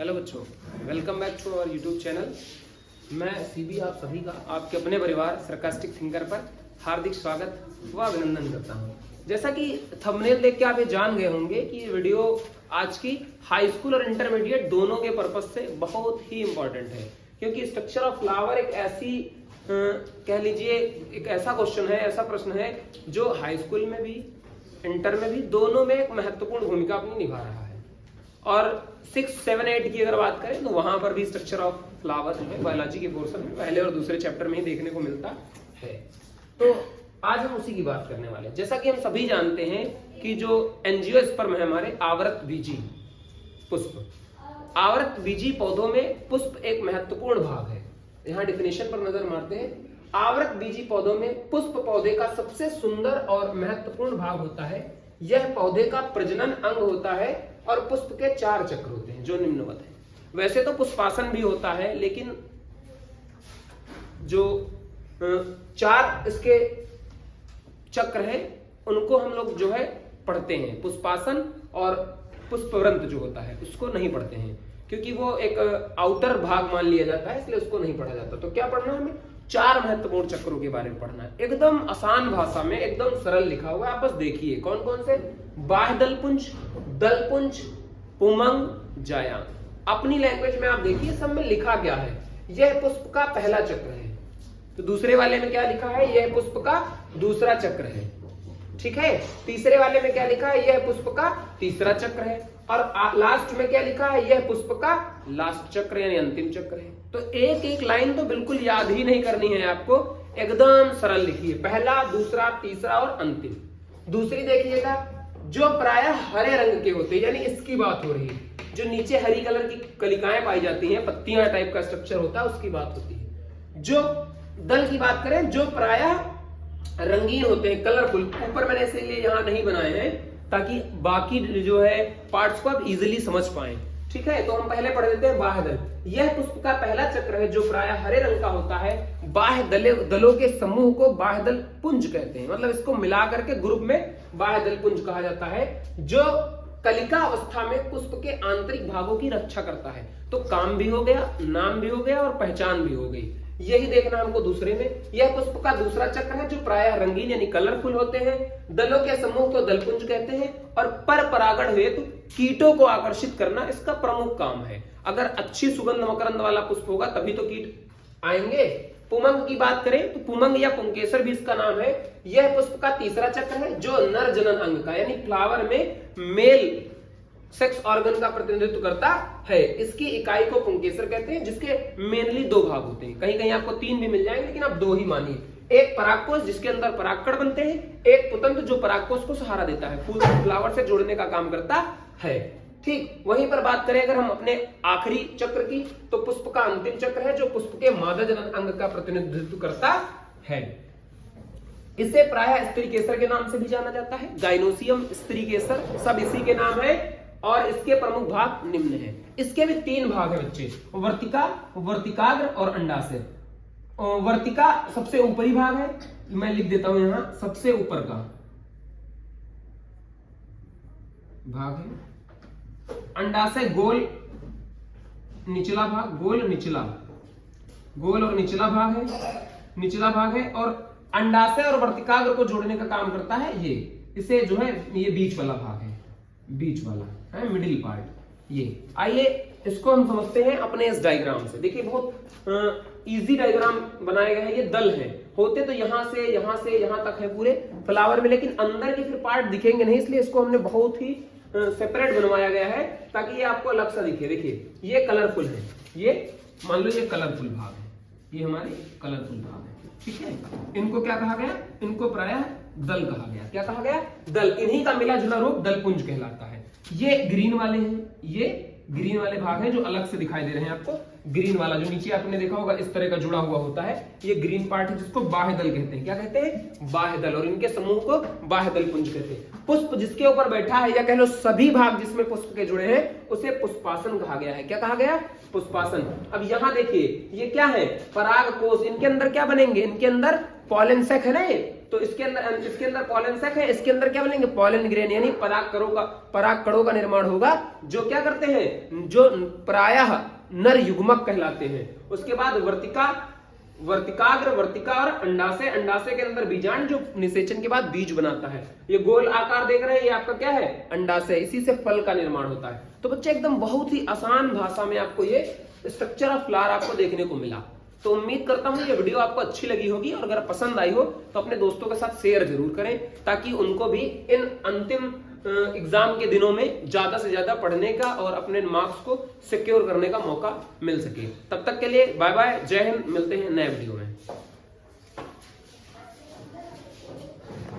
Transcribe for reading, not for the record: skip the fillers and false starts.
Hello बच्चों, welcome back to our YouTube channel. मैं CB आप सभी का आपके अपने परिवार सरकास्टिक थिंकर पर हार्दिक स्वागत व अभिनंदन करता हूं। जैसा कि थंबनेल देख के आप ये जान गए होंगे कि ये वीडियो आज की हाई स्कूल और इंटरमीडिएट दोनों के पर्पज से बहुत ही इंपॉर्टेंट है, क्योंकि स्ट्रक्चर ऑफ फ्लावर एक ऐसी कह लीजिए एक ऐसा क्वेश्चन है, ऐसा प्रश्न है जो हाई स्कूल में भी इंटर में भी दोनों में एक महत्वपूर्ण भूमिका अपनी निभा रहा है। और 6, 7, 8 की अगर बात करें तो वहां पर भी स्ट्रक्चर ऑफ फ्लावर है बायोलॉजी के पोर्शन में पहले और दूसरे चैप्टर में ही देखने को मिलता है। तो आज हम उसी की बात करने वाले हैं। जैसा कि हम सभी जानते हैं कि जो एंजियोस्पर्म है हमारे आवृत बीजी पुष्प, आवृत बीजी पौधों में पुष्प एक महत्वपूर्ण भाग है। यहाँ डिफिनेशन पर नजर मारते हैं। आवृत बीजी पौधों में पुष्प पौधे का सबसे सुंदर और महत्वपूर्ण भाग होता है। यह पौधे का प्रजनन अंग होता है और पुष्प के 4 चक्र होते हैं जो निम्नवत है। वैसे तो पुष्पासन भी होता है, लेकिन जो 4 इसके चक्र हैं उनको हम लोग जो है पढ़ते हैं। पुष्पासन और पुष्पवृंत जो होता है उसको नहीं पढ़ते हैं, क्योंकि वो एक आउटर भाग मान लिया जाता है, इसलिए उसको नहीं पढ़ा जाता। तो क्या पढ़ना है हमें? 4 महत्वपूर्ण चक्रों के बारे में पढ़ना है। एकदम आसान भाषा में, एकदम सरल लिखा हुआ है। आप बस देखिए कौन कौन से। बाह्य दलपुंज, दलपुंज, पुमंग, जायांग। अपनी लैंग्वेज में आप देखिए सब में लिखा क्या है। यह पुष्प का पहला चक्र है। तो दूसरे वाले में क्या लिखा है? यह पुष्प का दूसरा चक्र है। ठीक है। तीसरे वाले में क्या लिखा है? यह पुष्प का तीसरा चक्र है। और लास्ट में क्या लिखा है? यह पुष्प का लास्ट चक्र यानी अंतिम चक्र है। तो एक एक लाइन तो बिल्कुल याद ही नहीं करनी है आपको, एकदम सरल लिखिए। पहला, दूसरा, तीसरा और अंतिम। दूसरी देखिएगा, जो प्रायः हरे रंग के होते हैं, यानी इसकी बात हो रही है। जो नीचे हरी कलर की कलिकाएं पाई जाती हैं, पत्तियां टाइप का स्ट्रक्चर होता है, उसकी बात होती है। जो दल की बात करें, जो प्रायः रंगीन होते हैं, कलरफुल। ऊपर मैंने इसीलिए यहां नहीं बनाए हैं ताकि बाकी जो है पार्ट्स को आप इजीली समझ पाएं। ठीक है। तो हम पहले पढ़ लेते हैं बाह्य दल। यह पुष्प का पहला चक्र है जो प्रायः हरे रंग का होता है। बाह्य दलों के समूह को बाह्य दल पुंज कहते हैं। मतलब इसको मिला करके ग्रुप में बाह्य दल पुंज कहा जाता है, जो कलिका अवस्था में पुष्प के आंतरिक भागों की रक्षा करता है। तो काम भी हो गया, नाम भी हो गया और पहचान भी हो गई। यही देखना हमको दूसरे में। यह पुष्प का दूसरा चक्र है जो प्रायः रंगीन यानी कलरफुल होते हैं। दलों के समूह को दलपुंज कहते हैं और पर परागण हेतु कीटों को आकर्षित करना इसका प्रमुख काम है। अगर अच्छी सुगंध मकरंद वाला पुष्प होगा तभी तो कीट आएंगे। पुमंग की बात करें तो पुमंग या पुंकेसर भी इसका नाम है। यह पुष्प का तीसरा चक्र है जो नर जनन अंग का यानी फ्लावर में मेल सेक्स ऑर्गन का प्रतिनिधित्व करता है। इसकी इकाई को पुंकेसर कहते हैं, जिसके मेनली 2 भाग होते हैं। कहीं कहीं आपको 3 भी मिल जाएंगे, लेकिन आप 2 ही मानिए। एक परागकोश जिसके अंदर परागकण बनते हैं, एक पुतंत्र जो परागकोश को सहारा देता है, फूल को फ्लावर से जोड़ने का काम करता है। ठीक। वहीं पर बात करें अगर हम अपने आखिरी चक्र की, तो पुष्प का अंतिम चक्र है जो पुष्प के मादा जनन अंग का प्रतिनिधित्व करता है। इसे प्रायः स्त्री केसर के नाम से भी जाना जाता है। गाइनोसियम, स्त्री केसर सब इसी के नाम है। और इसके प्रमुख भाग निम्न हैं। इसके भी 3 भाग हैं बच्चे, वर्तिका, वर्तिकाग्र और अंडाशय। वर्तिका सबसे ऊपरी भाग है, मैं लिख देता हूं यहां, सबसे ऊपर का भाग है। अंडाशय गोल निचला भाग, गोल निचला, गोल और निचला भाग है, निचला भाग है। और अंडाशय और वर्तिकाग्र को जोड़ने का काम करता है ये। इसे जो है ये बीच वाला भाग है, बीच वाला है, मिडिल पार्ट ये। आइए इसको हम समझते हैं अपने इस डायग्राम से। देखिए बहुत इजी डायग्राम बनाया गया है। ये दल है, होते तो यहां से यहां तक है पूरे फ्लावर में, लेकिन अंदर के फिर पार्ट दिखेंगे नहीं, इसलिए इसको हमने बहुत ही सेपरेट बनवाया गया है ताकि ये आपको अलग सा दिखे। देखिए ये कलरफुल है, ये मान लो ये कलरफुल भाग है, ये हमारे कलरफुल भाग है। ठीक है। इनको क्या कहा गया? इनको प्रायः दल कहा गया। क्या कहा गया? दल। इन्हीं का मिला जुला रूप दलपुंज कहलाता है। ये ग्रीन वाले हैं, ये ग्रीन वाले भाग हैं जो अलग से दिखाई दे रहे हैं आपको। ग्रीन वाला जो नीचे आपने देखा होगा इस तरह का जुड़ा हुआ होता है, ये ग्रीन पार्ट है जिसको बाह्य दल कहते हैं। क्या कहते हैं? बाह्य दल। और इनके समूह को बाह्य दल पुंज कहते हैं। पुष्प जिसके ऊपर बैठा है, या कह लो सभी भाग जिसमें पुष्प के जुड़े हैं, उसे पुष्पासन कहा गया है। क्या कहा गया? पुष्पासन। अब यहां देखिए ये क्या है? परागकोश। इनके अंदर क्या बनेंगे? इनके अंदर पॉलन सैक है ना ये, तो इसके अंदर पॉलन सैक है, इसके अंदर क्या बोलेंगे पॉलन ग्रेन, यानी पराग कणों का निर्माण होगा, जो क्या करते हैं, जो प्रायः नर युग्मक कहलाते हैं। उसके बाद वर्तिकाग्र, वर्तिका और अंडाशय के अंदर बीजांड, जो निषेचन के बाद बीज बनाता है। ये गोल आकार देख रहे हैं, ये आपका क्या है, अंडाशय, इसी से फल का निर्माण होता है। तो बच्चे एकदम बहुत ही आसान भाषा में आपको ये स्ट्रक्चर ऑफ फ्लावर आपको देखने को मिला। तो उम्मीद करता हूं ये वीडियो आपको अच्छी लगी होगी, और अगर पसंद आई हो तो अपने दोस्तों के साथ शेयर जरूर करें, ताकि उनको भी इन अंतिम एग्जाम के दिनों में ज्यादा से ज्यादा पढ़ने का और अपने मार्क्स को सिक्योर करने का मौका मिल सके। तब तक के लिए बाय बाय, जय हिंद, मिलते हैं नए वीडियो में।